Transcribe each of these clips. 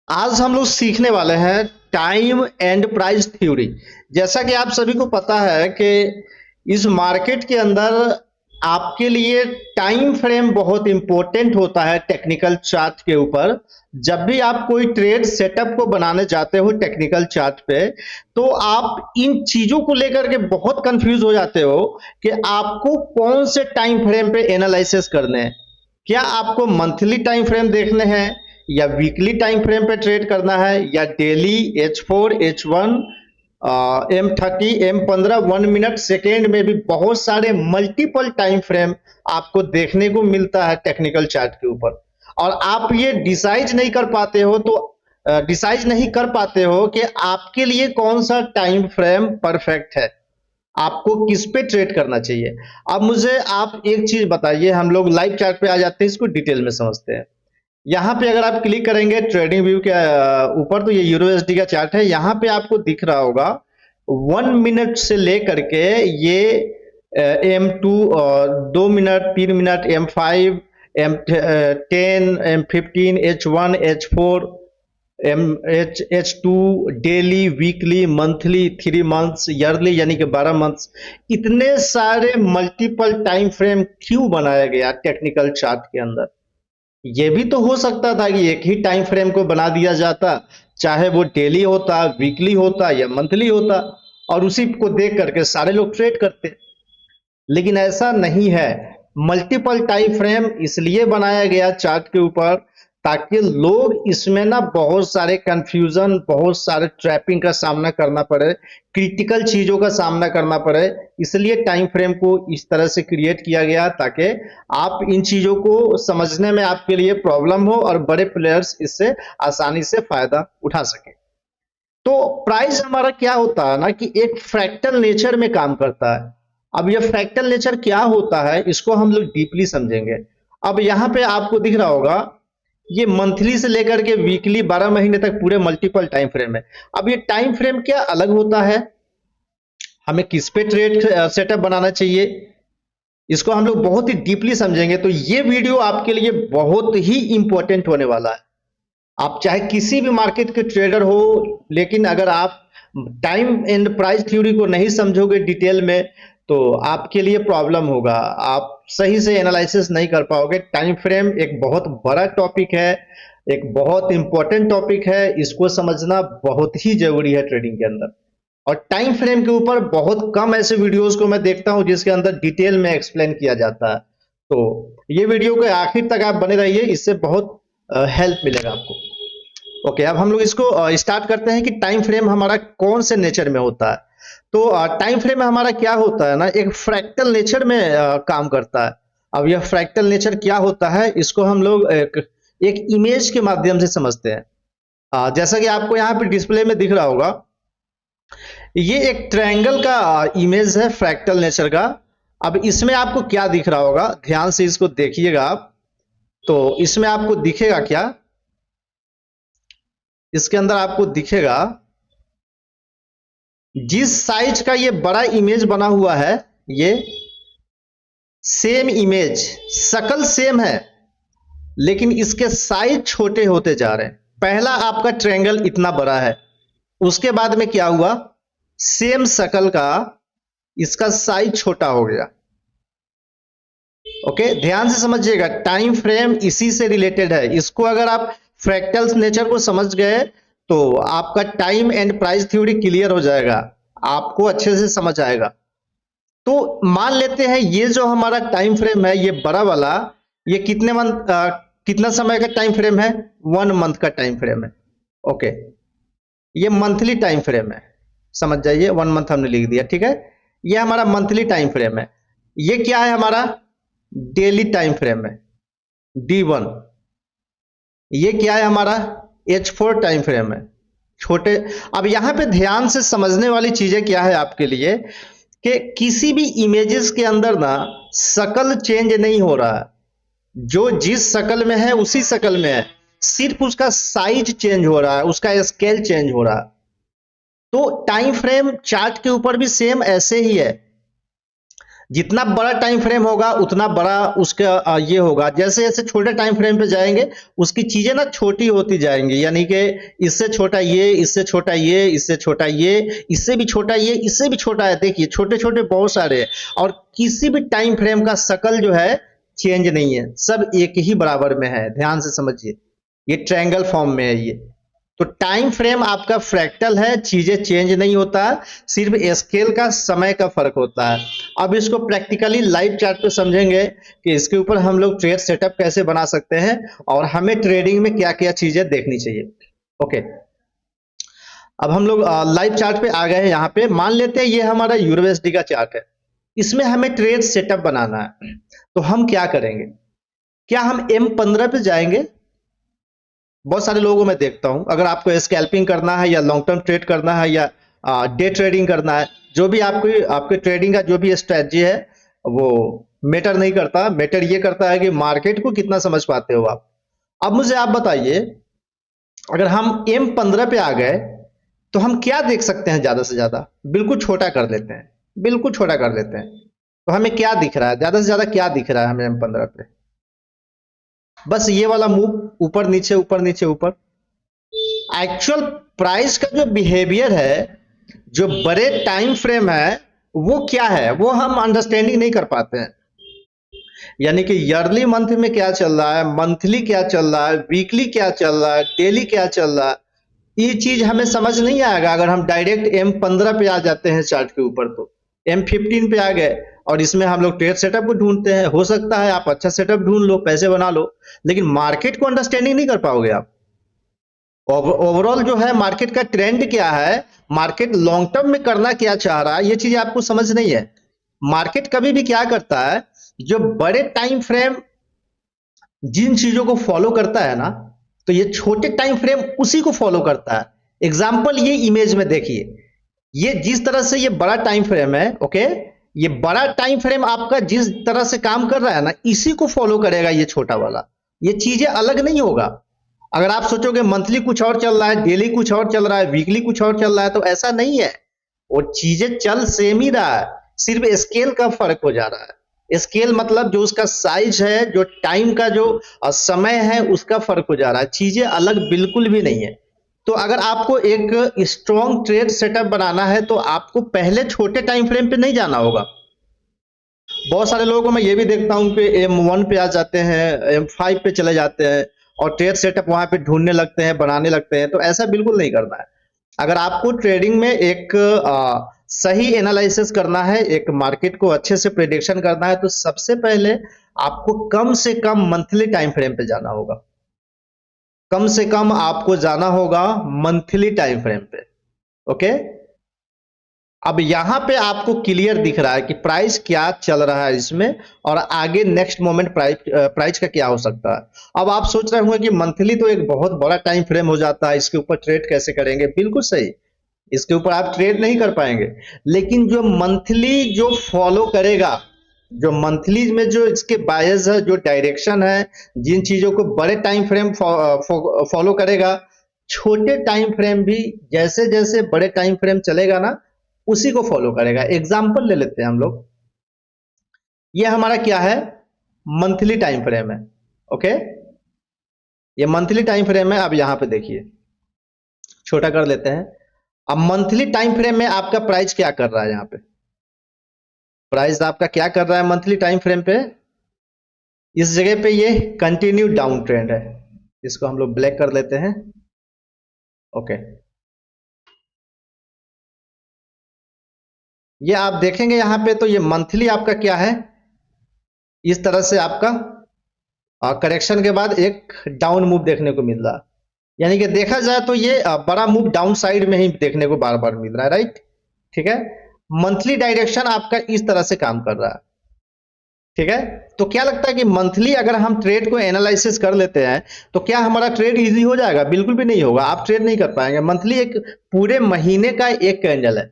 आज हम लोग सीखने वाले हैं टाइम एंड प्राइस थ्योरी। जैसा कि आप सभी को पता है कि इस मार्केट के अंदर आपके लिए टाइम फ्रेम बहुत इंपॉर्टेंट होता है टेक्निकल चार्ट के ऊपर। जब भी आप कोई ट्रेड सेटअप को बनाने जाते हो टेक्निकल चार्ट पे, तो आप इन चीजों को लेकर के बहुत कंफ्यूज हो जाते हो कि आपको कौन से टाइम फ्रेम पे एनालिसिस करने हैं। क्या आपको मंथली टाइम फ्रेम देखने हैं, या वीकली टाइम फ्रेम पे ट्रेड करना है, या daily H4 H1 M30 M15 1 minute second में भी बहुत सारे मल्टीपल टाइम फ्रेम आपको देखने को मिलता है टेक्निकल चार्ट के ऊपर। और आप ये डिसाइड नहीं कर पाते हो कि आपके लिए कौन सा टाइम फ्रेम परफेक्ट है, आपको किस पे ट्रेड करना चाहिए। अब मुझे आप एक चीज बताइए, हम लोग लाइव चार्ट पे आ जाते हैं, इसको डिटेल में समझते हैं। यहाँ पे अगर आप क्लिक करेंगे ट्रेडिंग व्यू के ऊपर, तो ये यूरोएसडी का चार्ट है। यहाँ पे आपको दिख रहा होगा 1 मिनट से लेकर के ये M2 और 2 minute 3 minute M5 M10 M15 H1 H4 H2 daily weekly monthly 3 months yearly यानी कि 12 मंथ्स। इतने सारे मल्टीपल टाइम फ्रेम क्यों बनाया गया टेक्निकल चार्ट के अंदर? ये भी तो हो सकता था कि एक ही टाइम फ्रेम को बना दिया जाता, चाहे वो डेली होता, वीकली होता या मंथली होता, और उसी को देख करके सारे लोग ट्रेड करते। लेकिन ऐसा नहीं है। मल्टीपल टाइम फ्रेम इसलिए बनाया गया चार्ट के ऊपर ताकि लोग इसमें ना बहुत सारे कंफ्यूजन, बहुत सारे ट्रैपिंग का सामना करना पड़े, क्रिटिकल चीजों का सामना करना पड़े। इसलिए टाइम फ्रेम को इस तरह से क्रिएट किया गया ताकि आप इन चीजों को समझने में आपके लिए प्रॉब्लम हो और बड़े प्लेयर्स इससे आसानी से फायदा उठा सके। तो प्राइस हमारा क्या होता है ना कि एक फ्रैक्टल नेचर में काम करता है। अब ये फ्रैक्टल नेचर क्या होता है, इसको हम लोग डीपली समझेंगे। अब यहाँ पे आपको दिख रहा होगा ये मंथली से लेकर के वीकली 12 महीने तक पूरे मल्टीपल टाइम फ्रेम है। अब ये टाइम फ्रेम क्या अलग होता है, हमें किस पे ट्रेड सेटअप बनाना चाहिए, इसको हम लोग बहुत ही डीपली समझेंगे। तो ये वीडियो आपके लिए बहुत ही इंपॉर्टेंट होने वाला है। आप चाहे किसी भी मार्केट के ट्रेडर हो, लेकिन अगर आप टाइम एंड प्राइस थ्योरी को नहीं समझोगे डिटेल में, तो आपके लिए प्रॉब्लम होगा, आप सही से एनालिसिस नहीं कर पाओगे। टाइम फ्रेम एक बहुत बड़ा टॉपिक है, एक बहुत इंपॉर्टेंट टॉपिक है, इसको समझना बहुत ही जरूरी है ट्रेडिंग के अंदर। और टाइम फ्रेम के ऊपर बहुत कम ऐसे वीडियोस को मैं देखता हूं जिसके अंदर डिटेल में एक्सप्लेन किया जाता है। तो ये वीडियो के आखिर तक आप बने रहिए, इससे बहुत हेल्प मिलेगा आपको। ओके, अब हम लोग इसको स्टार्ट करते हैं कि टाइम फ्रेम हमारा कौन से नेचर में होता है। तो टाइम फ्रेम हमारा क्या होता है ना, एक फ्रैक्टल नेचर में काम करता है। अब यह फ्रैक्टल नेचर क्या होता है, इसको हम लोग एक इमेज के माध्यम से समझते हैं। जैसा कि आपको यहाँ पे डिस्प्ले में दिख रहा होगा, ये एक ट्रायंगल का इमेज है फ्रैक्टल नेचर का। अब इसमें आपको क्या दिख रहा होगा, ध्यान से इसको देखिएगा आप। तो इसमें आपको दिखेगा क्या, इसके अंदर आपको दिखेगा जिस साइज का ये बड़ा इमेज बना हुआ है, ये सेम इमेज, शकल सेम है, लेकिन इसके साइज छोटे होते जा रहे हैं। पहला आपका ट्रायंगल इतना बड़ा है, उसके बाद में क्या हुआ, सेम शकल का इसका साइज छोटा हो गया। ओके, ध्यान से समझिएगा, टाइम फ्रेम इसी से रिलेटेड है। इसको अगर आप फ्रैक्टल्स नेचर को समझ गए तो आपका time and price theory clear हो जाएगा, आपको अच्छे से समझ आएगा। तो मान लेते हैं ये जो हमारा टाइम फ्रेम है, ये बड़ा वाला, ये कितना समय का टाइम फ्रेम है, 1 मंथ का टाइम फ्रेम है। ओके, ये मंथली टाइम फ्रेम है, समझ जाइए, 1 मंथ हमने लिख दिया, ठीक है। ये हमारा मंथली टाइम फ्रेम है। ये क्या है, हमारा डेली टाइम फ्रेम है, D1। ये क्या है, हमारा H4 टाइम फ्रेम है, छोटे। अब यहां पे ध्यान से समझने वाली चीजें क्या है आपके लिए, कि किसी भी इमेजेस के अंदर ना शकल चेंज नहीं हो रहा है, जो जिस शकल में है उसी शकल में है, सिर्फ उसका साइज चेंज हो रहा है, उसका स्केल चेंज हो रहा है। तो टाइम फ्रेम चार्ट के ऊपर भी सेम ऐसे ही है। जितना बड़ा टाइम फ्रेम होगा उतना बड़ा उसका ये होगा। जैसे जैसे छोटे टाइम फ्रेम पे जाएंगे उसकी चीजें ना छोटी होती जाएंगी, यानी कि इससे छोटा ये, इससे छोटा ये, इससे छोटा ये, इससे भी छोटा ये, इससे भी छोटा है। देखिए छोटे छोटे बहुत सारे हैं, और किसी भी टाइम फ्रेम का शकल जो है चेंज नहीं है, सब एक ही बराबर में है। ध्यान से समझिए, ये ट्रायंगल फॉर्म में है ये। तो टाइम फ्रेम आपका फ्रैक्टल है, चीजें चेंज नहीं होता, सिर्फ स्केल का समय का फर्क होता है। अब इसको प्रैक्टिकली लाइव चार्ट पे समझेंगे कि इसके ऊपर हम लोग ट्रेड सेटअप कैसे बना सकते हैं और हमें ट्रेडिंग में क्या क्या चीजें देखनी चाहिए। ओके, अब हम लोग लाइव चार्ट पे आ गए हैं। यहाँ पे मान लेते हैं ये हमारा यूरोएसडी का चार्ट है, इसमें हमें ट्रेड सेटअप बनाना है। तो हम क्या करेंगे, क्या हम M15 पे जाएंगे? बहुत सारे लोगों को मैं देखता हूं, अगर आपको स्कैल्पिंग करना है या लॉन्ग टर्म ट्रेड करना है या डे ट्रेडिंग करना है, जो भी आपकी आपके ट्रेडिंग का जो भी स्ट्रेटजी है वो मैटर नहीं करता। मैटर ये करता है कि मार्केट को कितना समझ पाते हो आप। अब मुझे आप बताइए, अगर हम M15 पे आ गए तो हम क्या देख सकते हैं? ज्यादा से ज्यादा बिल्कुल छोटा कर लेते हैं, बिल्कुल छोटा कर लेते हैं, तो हमें क्या दिख रहा है? ज्यादा से ज्यादा क्या दिख रहा है हमें M15 पे? बस ये वाला मूव ऊपर नीचे ऊपर नीचे ऊपर। एक्चुअल प्राइस का जो बिहेवियर है, जो बड़े टाइम फ्रेम है, वो क्या है वो हम अंडरस्टैंडिंग नहीं कर पाते हैं। यानी कि ईयरली मंथ में क्या चल रहा है, मंथली क्या चल रहा है, वीकली क्या चल रहा है, डेली क्या चल रहा है, ये चीज हमें समझ नहीं आएगा अगर हम डायरेक्ट M15 पे आ जाते हैं चार्ट के ऊपर। तो M15 पे आ गए और इसमें हम लोग ट्रेड सेटअप को ढूंढते हैं। हो सकता है आप अच्छा सेटअप ढूंढ लो, पैसे बना लो, लेकिन मार्केट को अंडरस्टैंडिंग नहीं कर पाओगे आप। ओवरऑल जो है मार्केट का ट्रेंड क्या है, मार्केट लॉन्ग टर्म में करना क्या चाह रहा है, ये चीज आपको समझ नहीं है। मार्केट कभी भी क्या करता है, जो बड़े टाइम फ्रेम जिन चीजों को फॉलो करता है ना, तो ये छोटे टाइम फ्रेम उसी को फॉलो करता है। एग्जाम्पल ये इमेज में देखिए, ये जिस तरह से ये बड़ा टाइम फ्रेम है, ओके, ये बड़ा टाइम फ्रेम आपका जिस तरह से काम कर रहा है ना, इसी को फॉलो करेगा ये छोटा वाला। ये चीजें अलग नहीं होगा। अगर आप सोचोगे मंथली कुछ और चल रहा है, डेली कुछ और चल रहा है, वीकली कुछ और चल रहा है, तो ऐसा नहीं है। वो चीजें चल सेम ही रहा है, सिर्फ स्केल का फर्क हो जा रहा है। स्केल मतलब जो उसका साइज है, जो टाइम का जो समय है, उसका फर्क हो जा रहा है। चीजें अलग बिल्कुल भी नहीं है। तो अगर आपको एक स्ट्रॉन्ग ट्रेड सेटअप बनाना है तो आपको पहले छोटे टाइम फ्रेम पे नहीं जाना होगा। बहुत सारे लोगों को मैं ये भी देखता हूँ कि M1 पे आ जाते हैं, M5 पे चले जाते हैं और ट्रेड सेटअप वहां पे ढूंढने लगते हैं, बनाने लगते हैं। तो ऐसा बिल्कुल नहीं करना है। अगर आपको ट्रेडिंग में एक सही एनालिसिस करना है, एक मार्केट को अच्छे से प्रेडिक्शन करना है, तो सबसे पहले आपको कम से कम मंथली टाइम फ्रेम पे जाना होगा। कम से कम आपको जाना होगा मंथली टाइम फ्रेम पे। ओके, अब यहां पे आपको क्लियर दिख रहा है कि प्राइस क्या चल रहा है इसमें, और आगे नेक्स्ट मोमेंट प्राइस का क्या हो सकता है। अब आप सोच रहे होंगे कि मंथली तो एक बहुत बड़ा टाइम फ्रेम हो जाता है, इसके ऊपर ट्रेड कैसे करेंगे? बिल्कुल सही, इसके ऊपर आप ट्रेड नहीं कर पाएंगे। लेकिन जो मंथली जो फॉलो करेगा, जो मंथली में जो इसके बायस है, जो डायरेक्शन है, जिन चीजों को बड़े टाइम फ्रेम फॉलो करेगा, छोटे टाइम फ्रेम भी जैसे जैसे बड़े टाइम फ्रेम चलेगा ना, उसी को फॉलो करेगा। एग्जाम्पल ले लेते हैं हम लोग, ये हमारा क्या है, मंथली टाइम फ्रेम है। ओके, ये मंथली टाइम फ्रेम है। अब यहां पे देखिए, छोटा कर लेते हैं। अब मंथली टाइम फ्रेम में आपका प्राइस क्या कर रहा है? यहाँ पे प्राइस आपका क्या कर रहा है मंथली टाइम फ्रेम पे? इस जगह पे ये कंटिन्यू डाउन ट्रेंड है। इसको हम लोग ब्लैक कर लेते हैं। ओके, ये आप देखेंगे यहाँ पे, तो ये मंथली आपका क्या है, इस तरह से आपका करेक्शन के बाद एक डाउन मूव देखने को मिल रहा है। यानी कि देखा जाए तो ये बड़ा मूव डाउन साइड में ही देखने को बार बार मिल रहा है, राइट? ठीक है, मंथली डायरेक्शन आपका इस तरह से काम कर रहा है। ठीक है, तो क्या लगता है कि मंथली अगर हम ट्रेड को एनालिसिस कर लेते हैं तो क्या हमारा ट्रेड इजी हो जाएगा? बिल्कुल भी नहीं होगा, आप ट्रेड नहीं कर पाएंगे। मंथली एक पूरे महीने का एक कैंडल है।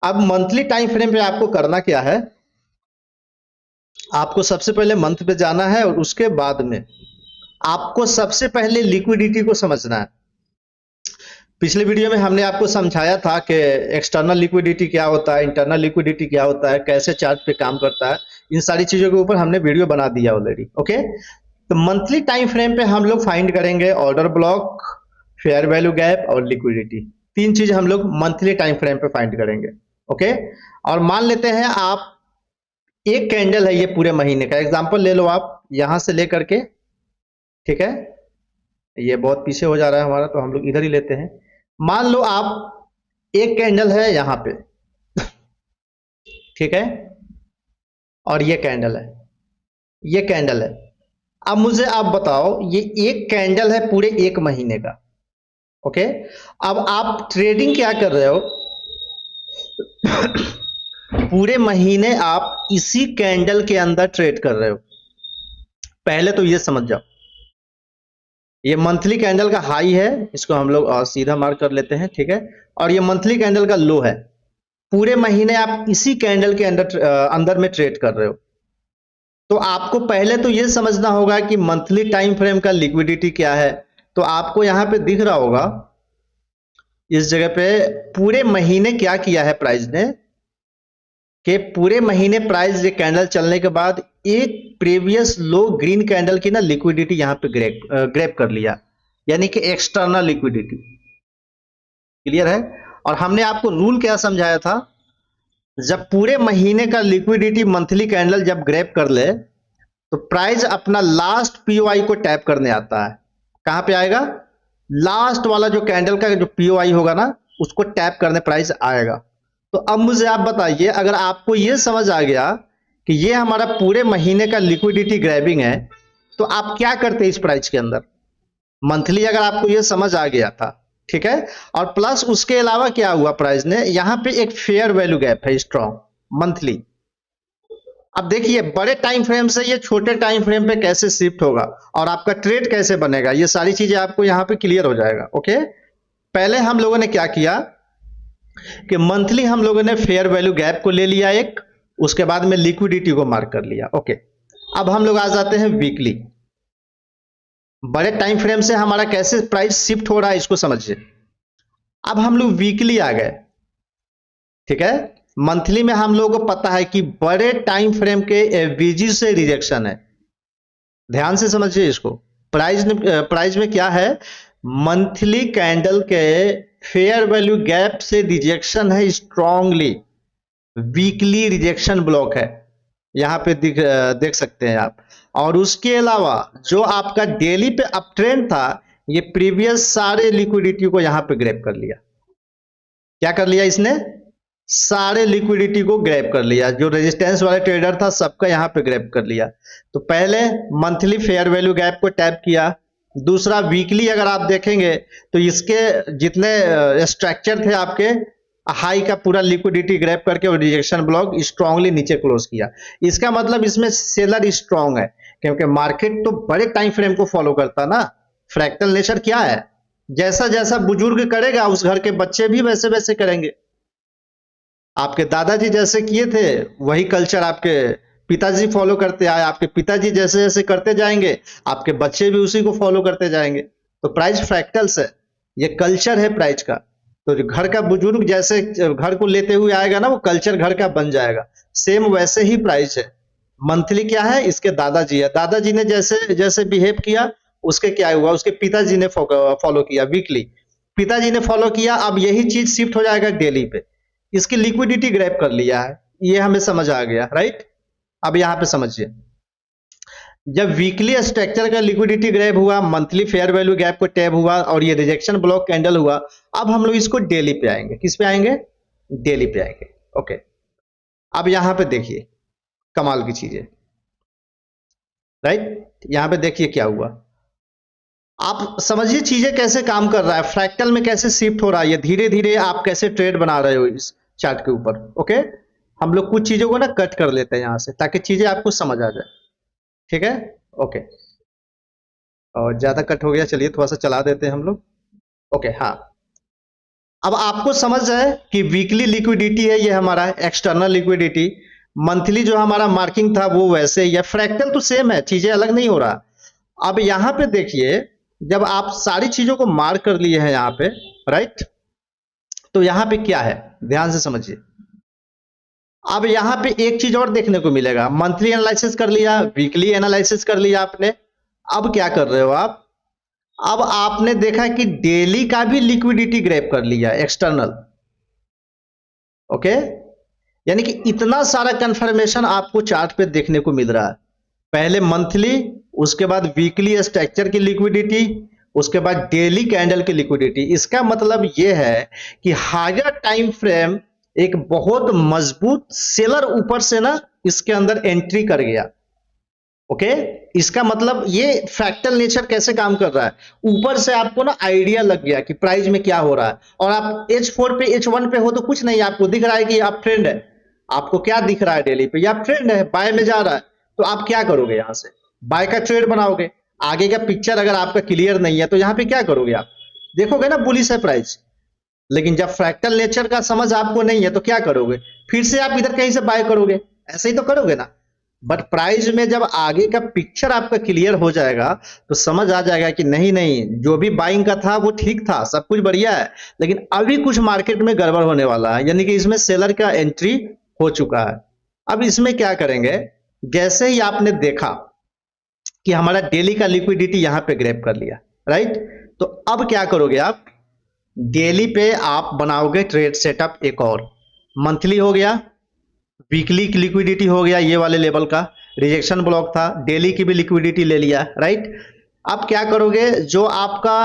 अब मंथली टाइम फ्रेम पे आपको करना क्या है, आपको सबसे पहले मंथ पे जाना है और उसके बाद में आपको सबसे पहले लिक्विडिटी को समझना है। पिछले वीडियो में हमने आपको समझाया था कि एक्सटर्नल लिक्विडिटी क्या होता है, इंटरनल लिक्विडिटी क्या होता है, कैसे चार्ट पे काम करता है। इन सारी चीजों के ऊपर हमने वीडियो बना दिया ऑलरेडी। ओके, तो मंथली टाइम फ्रेम पे हम लोग फाइंड करेंगे order block, fair value gap और लिक्विडिटी। तीन चीज हम लोग मंथली टाइम फ्रेम पे फाइंड करेंगे। ओके, और मान लेते हैं आप एक कैंडल है ये पूरे महीने का, एग्जांपल ले लो आप यहां से लेकर के, ठीक है, ये बहुत पीछे हो जा रहा है हमारा, तो हम लोग इधर ही लेते हैं। मान लो आप एक कैंडल है यहां पे, ठीक है, और ये कैंडल है, ये कैंडल है। अब मुझे आप बताओ, ये एक कैंडल है पूरे एक महीने का। ओके, अब आप ट्रेडिंग क्या कर रहे हो, पूरे महीने आप इसी कैंडल के अंदर ट्रेड कर रहे हो। पहले तो ये समझ जाओ, ये मंथली कैंडल का हाई है, इसको हम लोग सीधा मार्क कर लेते हैं, ठीक है, और ये मंथली कैंडल का लो है। पूरे महीने आप इसी कैंडल के अंदर में ट्रेड कर रहे हो। तो आपको पहले तो ये समझना होगा कि मंथली टाइम फ्रेम का लिक्विडिटी क्या है। तो आपको यहां पे दिख रहा होगा इस जगह पे पूरे महीने क्या किया है प्राइस ने, कि पूरे महीने प्राइस ये कैंडल चलने के बाद एक प्रीवियस लो ग्रीन कैंडल की ना लिक्विडिटी यहां पे ग्रैब कर लिया, यानी कि एक्सटर्नल लिक्विडिटी। क्लियर है? और हमने आपको रूल क्या समझाया था, जब पूरे महीने का लिक्विडिटी मंथली कैंडल जब ग्रैब कर ले तो प्राइस अपना लास्ट पीओआई को टैप करने आता है। कहां पे आएगा? लास्ट वाला जो कैंडल का जो पीओआई होगा ना, उसको टैप करने प्राइस आएगा। तो अब मुझे आप बताइए, अगर आपको यह समझ आ गया कि ये हमारा पूरे महीने का लिक्विडिटी ग्रैबिंग है, तो आप क्या करते इस प्राइस के अंदर मंथली, अगर आपको यह समझ आ गया था, ठीक है। और प्लस उसके अलावा क्या हुआ, प्राइस ने यहां पे एक फेयर वैल्यू गैप है स्ट्रॉन्ग मंथली। अब देखिए बड़े टाइम फ्रेम से ये छोटे टाइम फ्रेम पे कैसे शिफ्ट होगा और आपका ट्रेड कैसे बनेगा, ये सारी चीजें आपको यहां पे क्लियर हो जाएगा। ओके, पहले हम लोगों ने क्या किया कि मंथली हम लोगों ने फेयर वैल्यू गैप को ले लिया एक, उसके बाद में लिक्विडिटी को मार्क कर लिया। ओके, अब हम लोग आ जाते हैं वीकली। बड़े टाइम फ्रेम से हमारा कैसे प्राइस शिफ्ट हो रहा है इसको समझिए। अब हम लोग वीकली आ गए, ठीक है। मंथली में हम लोगों को पता है कि बड़े टाइम फ्रेम के एवरेज से रिजेक्शन है। ध्यान से समझिए इसको। प्राइस में क्या है, मंथली कैंडल के फेयर वैल्यू गैप से रिजेक्शन है स्ट्रांगली, वीकली रिजेक्शन ब्लॉक है, यहां पे देख सकते हैं आप। और उसके अलावा जो आपका डेली पे अप ट्रेंड था, ये प्रीवियस सारे लिक्विडिटी को यहां पे ग्रैब कर लिया। क्या कर लिया इसने? सारे लिक्विडिटी को ग्रैब कर लिया। जो रेजिस्टेंस वाले ट्रेडर था सबका यहां पे ग्रैब कर लिया। तो पहले मंथली फेयर वैल्यू गैप को टैप किया। दूसरा वीकली अगर आप देखेंगे तो इसके जितने स्ट्रक्चर थे आपके, हाई का पूरा लिक्विडिटी ग्रैब करके और रिजेक्शन ब्लॉक स्ट्रांगली नीचे क्लोज किया। इसका मतलब इसमें सेलर स्ट्रांग है, क्योंकि मार्केट तो बड़े टाइम फ्रेम को फॉलो करता ना। फ्रैक्टल नेचर क्या है, जैसा जैसा बुजुर्ग करेगा उस घर के बच्चे भी वैसे वैसे करेंगे। आपके दादाजी जैसे किए थे वही कल्चर आपके पिताजी फॉलो करते आए, आपके पिताजी जैसे जैसे करते जाएंगे आपके बच्चे भी उसी को फॉलो करते जाएंगे। तो प्राइस फ्रैक्टल्स है, ये कल्चर है प्राइस का। तो जो घर का बुजुर्ग जैसे घर को लेते हुए आएगा ना, वो कल्चर घर का बन जाएगा। सेम वैसे ही प्राइस है। मंथली क्या है, इसके दादाजी है, दादाजी ने जैसे जैसे बिहेव किया उसके क्या हुआ, उसके पिताजी ने फॉलो किया वीकली, पिताजी ने फॉलो किया। अब यही चीज शिफ्ट हो जाएगा डेली पे, इसकी लिक्विडिटी ग्रैब कर लिया है, ये हमें समझ आ गया, राइट। अब यहां पे समझिए, जब वीकली स्ट्रक्चर का लिक्विडिटी ग्रैब हुआ, मंथली फेयर वैल्यू गैप को टैप हुआ और ये रिजेक्शन ब्लॉक कैंडल हुआ, अब हम लोग इसको डेली पे आएंगे। किस पे आएंगे? डेली पे आएंगे। ओके, अब यहां पे देखिए कमाल की चीजें, राइट। यहां पे देखिए क्या हुआ, आप समझिए चीजें कैसे काम कर रहा है, फ्रैक्टल में कैसे शिफ्ट हो रहा है, ये धीरे धीरे आप कैसे ट्रेड बना रहे हो इस चार्ट के ऊपर। ओके, हम लोग कुछ चीजों को ना कट कर लेते हैं यहां से, ताकि चीजें आपको समझ आ जाए, ठीक है। ओके, और ज्यादा कट हो गया, चलिए थोड़ा सा चला देते हैं हम लोग। ओके, हाँ, अब आपको समझ है कि वीकली लिक्विडिटी है ये हमारा एक्सटर्नल लिक्विडिटी, मंथली जो हमारा मार्किंग था वो वैसे ही है, फ्रैक्टल तो सेम है, चीजें अलग नहीं हो रहा। अब यहां पे देखिए, जब आप सारी चीजों को मार्क कर लिए हैं यहाँ पे, राइट। तो यहां पे क्या है, ध्यान से समझिए। अब यहां पे एक चीज और देखने को मिलेगा, मंथली एनालिसिस कर लिया, वीकली एनालिसिस कर लिया आपने। अब क्या कर रहे हो आप, अब आपने देखा कि डेली का भी लिक्विडिटी ग्रैब कर लिया एक्सटर्नल। ओके, यानी कि इतना सारा कंफर्मेशन आपको चार्ट पे देखने को मिल रहा है। पहले मंथली, उसके बाद वीकली स्ट्रक्चर की लिक्विडिटी, उसके बाद डेली कैंडल की लिक्विडिटी। इसका मतलब यह है कि हायर टाइम फ्रेम एक बहुत मजबूत सेलर ऊपर से ना इसके अंदर एंट्री कर गया। ओके, इसका मतलब ये फ्रैक्टल नेचर कैसे काम कर रहा है, ऊपर से आपको ना आइडिया लग गया कि प्राइस में क्या हो रहा है। और आप H4 पे H1 पे हो तो कुछ नहीं, आपको दिख रहा है कि आप ट्रेंड है। आपको क्या दिख रहा है डेली पे, आप ट्रेंड है, बाय में जा रहा है। तो आप क्या करोगे, यहां से बाय का ट्रेड बनाओगे। आगे का पिक्चर अगर आपका क्लियर नहीं है तो यहां पे क्या करोगे, आप देखोगे ना बुलिश है प्राइस। लेकिन जब फ्रैक्टल नेचर का समझ आपको नहीं है तो क्या करोगे, फिर से आप इधर कहीं से बाय करोगे, ऐसे ही तो करोगे ना। बट प्राइस में जब आगे का पिक्चर आपका क्लियर हो जाएगा तो समझ आ जाएगा कि नहीं नहीं, जो भी बाइंग का था वो ठीक था, सब कुछ बढ़िया है, लेकिन अभी कुछ मार्केट में गड़बड़ होने वाला है, यानी कि इसमें सेलर का एंट्री हो चुका है। अब इसमें क्या करेंगे, जैसे ही आपने देखा कि हमारा डेली का लिक्विडिटी यहां पे ग्रैब कर लिया, राइट। तो अब क्या करोगे आप, डेली पे आप बनाओगे ट्रेड सेटअप एक और। मंथली हो गया, वीकली की लिक्विडिटी हो गया, ये वाले लेवल का रिजेक्शन ब्लॉक था, डेली की भी लिक्विडिटी ले लिया, राइट। अब क्या करोगे, जो आपका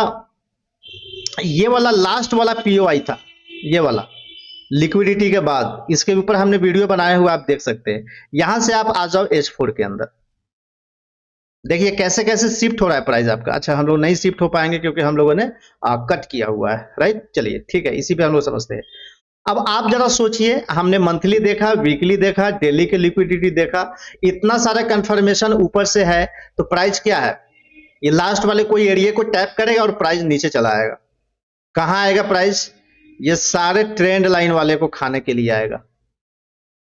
ये वाला लास्ट वाला पीओआई था, ये वाला लिक्विडिटी के बाद, इसके ऊपर हमने वीडियो बनाया हुआ, आप देख सकते हैं। यहां से आप आ जाओ H4 के अंदर, देखिए कैसे कैसे शिफ्ट हो रहा है प्राइस आपका। अच्छा, हम लोग नहीं शिफ्ट हो पाएंगे क्योंकि हम लोगों ने कट किया हुआ है, राइट। चलिए ठीक है, इसी पे हम लोग समझते हैं। अब आप जरा सोचिए, हमने मंथली देखा, वीकली देखा, डेली की लिक्विडिटी देखा, इतना सारा कंफर्मेशन ऊपर से है, तो प्राइस क्या है, ये लास्ट वाले कोई एरिया को टैप करेगा और प्राइस नीचे चला आएगा। कहां आएगा प्राइस, ये सारे ट्रेंड लाइन वाले को खाने के लिए आएगा।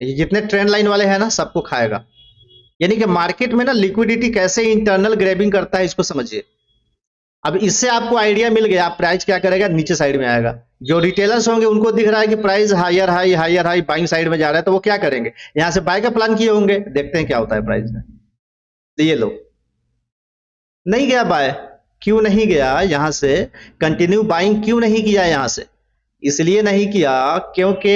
ये जितने ट्रेंड लाइन वाले हैं ना, सबको खाएगा। यानी कि मार्केट में ना लिक्विडिटी कैसे इंटरनल ग्रैबिंग करता है, इसको समझिए। अब इससे आपको आइडिया मिल गया, आप प्राइस क्या करेगा, नीचे साइड में आएगा। जो रिटेलर्स होंगे उनको दिख रहा है कि price higher high higher high buying side में जा रहा है, तो वो क्या करेंगे, यहां से बाय का प्लान किए होंगे। देखते हैं क्या होता है प्राइस में। तो ये लो, नहीं गया बाय, क्यों नहीं गया, यहां से कंटिन्यू बाइंग क्यों नहीं किया यहां से, इसलिए नहीं किया क्योंकि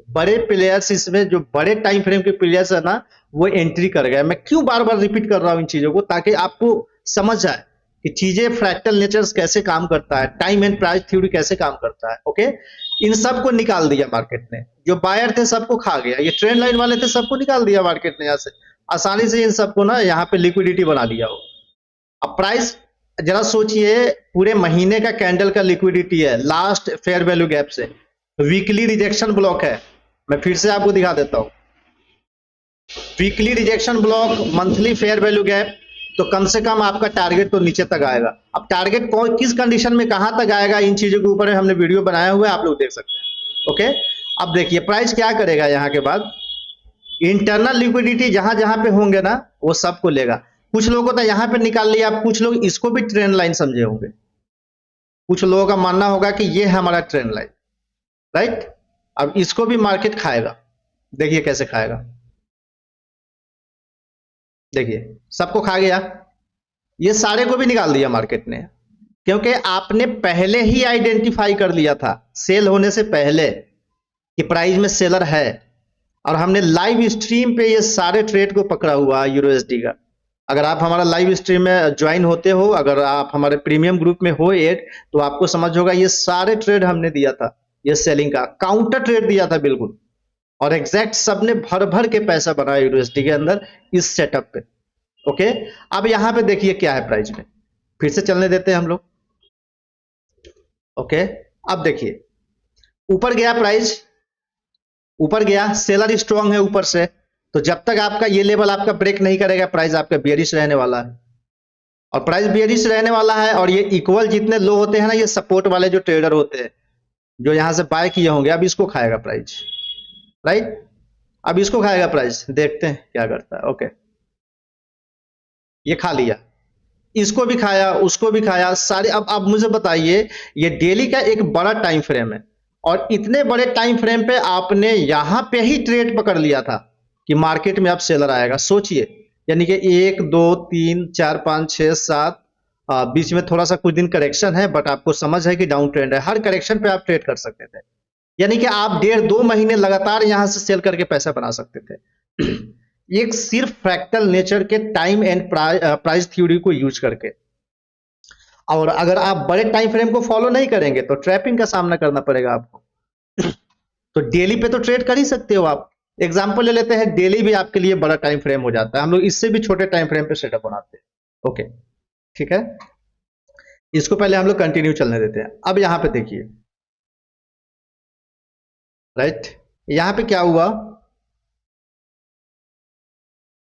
बड़े प्लेयर्स, इसमें जो बड़े टाइम फ्रेम के प्लेयर्स है ना, वो एंट्री कर गए। मैं क्यों बार बार रिपीट कर रहा हूं इन चीजों को, ताकि आपको समझ जाए कि चीजें फ्रैक्टल नेचर्स कैसे काम करता है, टाइम एंड प्राइस थ्योरी कैसे काम करता है। ओके, इन सबको निकाल दिया मार्केट ने, जो बायर थे सबको खा गया, ये ट्रेंड लाइन वाले थे सबको निकाल दिया मार्केट ने यहाँ से आसानी से। इन सबको ना यहाँ पे लिक्विडिटी बना दिया हो। अब प्राइस जरा सोचिए, पूरे महीने का कैंडल का लिक्विडिटी है लास्ट फेयर वैल्यू गैप से, वीकली रिजेक्शन ब्लॉक है। मैं फिर से आपको दिखा देता हूं, weekly rejection block, monthly fair value gap, तो कम से कम आपका टारगेट तो नीचे तक आएगा। अब टारगेट कौन किस कंडीशन में कहां तक आएगा, इन चीजों के ऊपर हमने वीडियो बनाया हुआ है, आप लोग देख सकते हैं। ओके, अब देखिए प्राइस क्या करेगा, यहां के बाद इंटरनल लिक्विडिटी जहां जहां पे होंगे ना, वो सबको लेगा। कुछ लोगों ने यहां पे निकाल लिया, अब कुछ लोग इसको भी ट्रेंड लाइन समझे होंगे, कुछ लोगों का मानना होगा कि ये है हमारा ट्रेंड लाइन, राइट। अब इसको भी मार्केट खाएगा, देखिए कैसे खाएगा, देखिए सबको खा गया, ये सारे को भी निकाल दिया मार्केट ने, क्योंकि आपने पहले ही आइडेंटिफाई कर लिया था सेल होने से पहले कि प्राइस में सेलर है। और हमने लाइव स्ट्रीम पे ये सारे ट्रेड को पकड़ा हुआ यूरोएसडी का। अगर आप हमारा लाइव स्ट्रीम में ज्वाइन होते हो, अगर आप हमारे प्रीमियम ग्रुप में हो एड, तो आपको समझ होगा ये सारे ट्रेड हमने दिया था, ये सेलिंग का काउंटर ट्रेड दिया था बिल्कुल। और एग्जैक्ट सबने भर भर के पैसा बनाया यूनिवर्सिटी के अंदर इस सेटअप पे। ओके, अब यहां पे देखिए क्या है प्राइस में, फिर से चलने देते हैं हम लोग। ओके, अब देखिए ऊपर गया प्राइस, ऊपर गया, सेलर स्ट्रांग है ऊपर से, तो जब तक आपका ये लेवल आपका ब्रेक नहीं करेगा प्राइस आपका बेयरिश रहने वाला है। और प्राइस बेयरिश रहने वाला है, और ये इक्वल जितने लो होते हैं ना, ये सपोर्ट वाले जो ट्रेडर होते हैं जो यहां से बाय किए होंगे, अब इसको खाएगा प्राइस, राइट। अब इसको खाएगा प्राइस, देखते हैं क्या करता है। ओके, ये खा लिया, इसको भी खाया, उसको भी खाया, सारे। अब मुझे बताइए, ये डेली का एक बड़ा टाइम फ्रेम है, और इतने बड़े टाइम फ्रेम पे आपने यहां पे ही ट्रेड पकड़ लिया था कि मार्केट में अब सेलर आएगा। सोचिए, यानी कि 1 2 3 4 5 6 7, बीच में थोड़ा सा कुछ दिन करेक्शन है, बट आपको समझ है कि डाउन ट्रेंड है, हर करेक्शन पे आप ट्रेड कर सकते थे। यानी कि आप 1.5 2 महीने लगातार यहां से सेल करके पैसा बना सकते थे। एक सिर्फ फ्रैक्टल नेचर के टाइम एंड प्राइस थ्योरी को यूज करके। और अगर आप बड़े टाइम फ्रेम को फॉलो नहीं करेंगे तो ट्रैपिंग का सामना करना पड़ेगा आपको। तो डेली पे तो ट्रेड कर ही सकते हो आप। एग्जांपल ले लेते हैं, डेली भी आपके लिए बड़ा टाइम फ्रेम हो जाता है, हम लोग इससे भी छोटे टाइम फ्रेम पे सेटअप बनाते हैं। ओके, ठीक है, इसको पहले हम लोग कंटिन्यू चलने देते हैं। अब यहां पे देखिए, राइट, यहां पे क्या हुआ,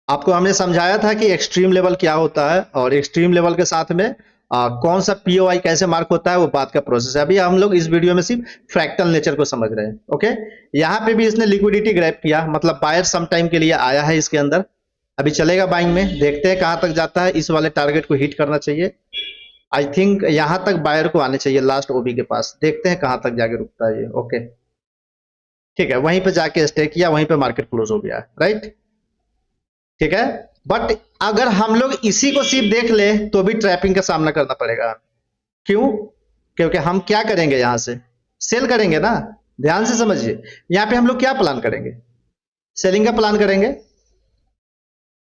आपको हमने समझाया था कि एक्सट्रीम लेवल क्या होता है, और एक्सट्रीम लेवल के साथ में कौन सा पीओआई कैसे मार्क होता है, वो बात का प्रोसेस है। अभी हम लोग इस वीडियो में सिर्फ फ्रैक्टल नेचर को समझ रहे हैं। ओके, यहां पे भी इसने लिक्विडिटी ग्रैब किया, मतलब बायर सम टाइम के लिए आया है इसके अंदर, अभी चलेगा बाइंग में, देखते हैं कहां तक जाता है। इस वाले टारगेट को हिट करना चाहिए, आई थिंक यहां तक बायर को आने चाहिए, लास्ट ओबी के पास, देखते हैं कहां तक जाके रुकता है ये। ओके, ठीक है, वहीं पे जाके स्टे किया, वहीं पे मार्केट क्लोज हो गया, राइट, ठीक है। बट अगर हम लोग इसी को सिर्फ देख ले तो भी ट्रैपिंग का सामना करना पड़ेगा। क्यों? क्योंकि हम क्या करेंगे, यहां से सेल करेंगे ना। ध्यान से समझिए, यहां पे हम लोग क्या प्लान करेंगे, सेलिंग का प्लान करेंगे,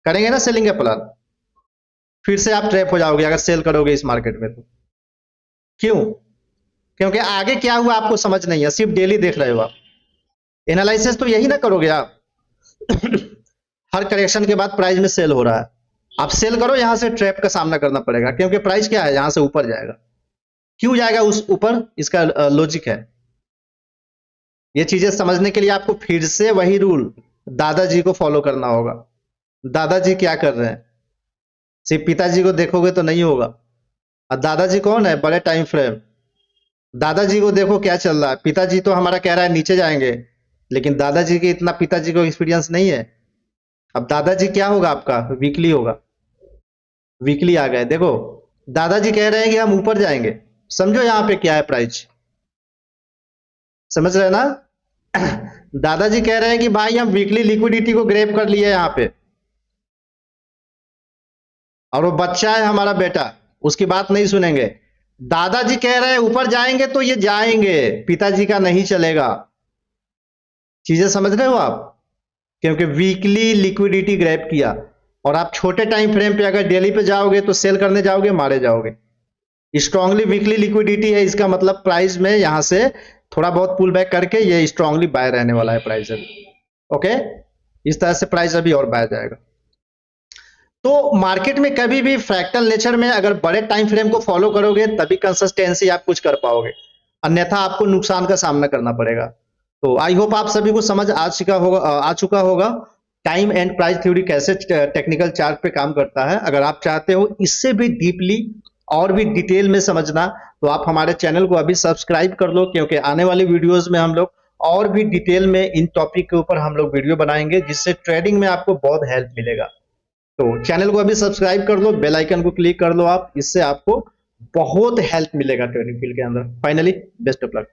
करेंगे ना सेलिंग का प्लान। फिर से आप ट्रैप हो जाओगे अगर सेल करोगे इस मार्केट में तो। क्यों? क्योंकि आगे क्या हुआ आपको समझ नहीं है, सिर्फ डेली देख रहे हो आप। एनालिसिस तो यही ना करोगे आप। हर करेक्शन के बाद प्राइस में सेल हो रहा है, आप सेल करो, यहां से ट्रैप का सामना करना पड़ेगा, क्योंकि प्राइस क्या है, यहां से ऊपर जाएगा। क्यों जाएगा उस ऊपर, इसका लॉजिक है। ये चीजें समझने के लिए आपको फिर से वही रूल दादाजी को फॉलो करना होगा। दादाजी क्या कर रहे हैं, सिर्फ पिताजी को देखोगे तो नहीं होगा। और दादाजी कौन है, बड़े टाइम फ्रेम। दादाजी को देखो क्या चल रहा है। पिताजी तो हमारा कह रहा है नीचे जाएंगे, लेकिन दादाजी के इतना पिताजी को एक्सपीरियंस नहीं है। अब दादाजी क्या होगा आपका, वीकली होगा। वीकली आ गए, देखो दादाजी कह रहे हैं कि हम ऊपर जाएंगे। समझो यहां पे क्या है प्राइस, समझ रहे हैं ना। दादाजी कह रहे हैं कि भाई हम वीकली लिक्विडिटी को ग्रैब कर लिए यहां पे, और वो बच्चा है हमारा बेटा, उसकी बात नहीं सुनेंगे। दादाजी कह रहे हैं ऊपर जाएंगे तो ये जाएंगे, पिताजी का नहीं चलेगा। चीजें समझ रहे हो आप, क्योंकि वीकली लिक्विडिटी ग्रैब किया। और आप छोटे टाइम फ्रेम पे अगर डेली पे जाओगे तो सेल करने जाओगे, मारे जाओगे। स्ट्रांगली वीकली लिक्विडिटी है, इसका मतलब प्राइस में यहां से थोड़ा बहुत पुल बैक करके ये स्ट्रांगली बाय रहने वाला है प्राइस अभी। ओके, इस तरह से प्राइस अभी और बाय जाएगा। तो मार्केट में कभी भी फ्रैक्टल नेचर में अगर बड़े टाइम फ्रेम को फॉलो करोगे तभी कंसिस्टेंसी आप कुछ कर पाओगे, अन्यथा आपको नुकसान का सामना करना पड़ेगा। तो आई होप आप सभी को समझ आ चुका होगा टाइम एंड प्राइस थ्योरी कैसे टेक्निकल चार्ट पे काम करता है। अगर आप चाहते हो इससे भी डीपली और भी डिटेल में समझना, तो आप हमारे चैनल को अभी सब्सक्राइब कर लो, क्योंकि आने वाली वीडियोस में हम लोग और भी डिटेल में इन टॉपिक के ऊपर हम लोग वीडियो बनाएंगे, जिससे ट्रेडिंग में आपको बहुत हेल्प मिलेगा। तो चैनल को अभी सब्सक्राइब कर लो, बेल आइकन को क्लिक कर लो आप, इससे आपको बहुत हेल्प मिलेगा ट्रेडिंग फील्ड के अंदर। Finally best of luck.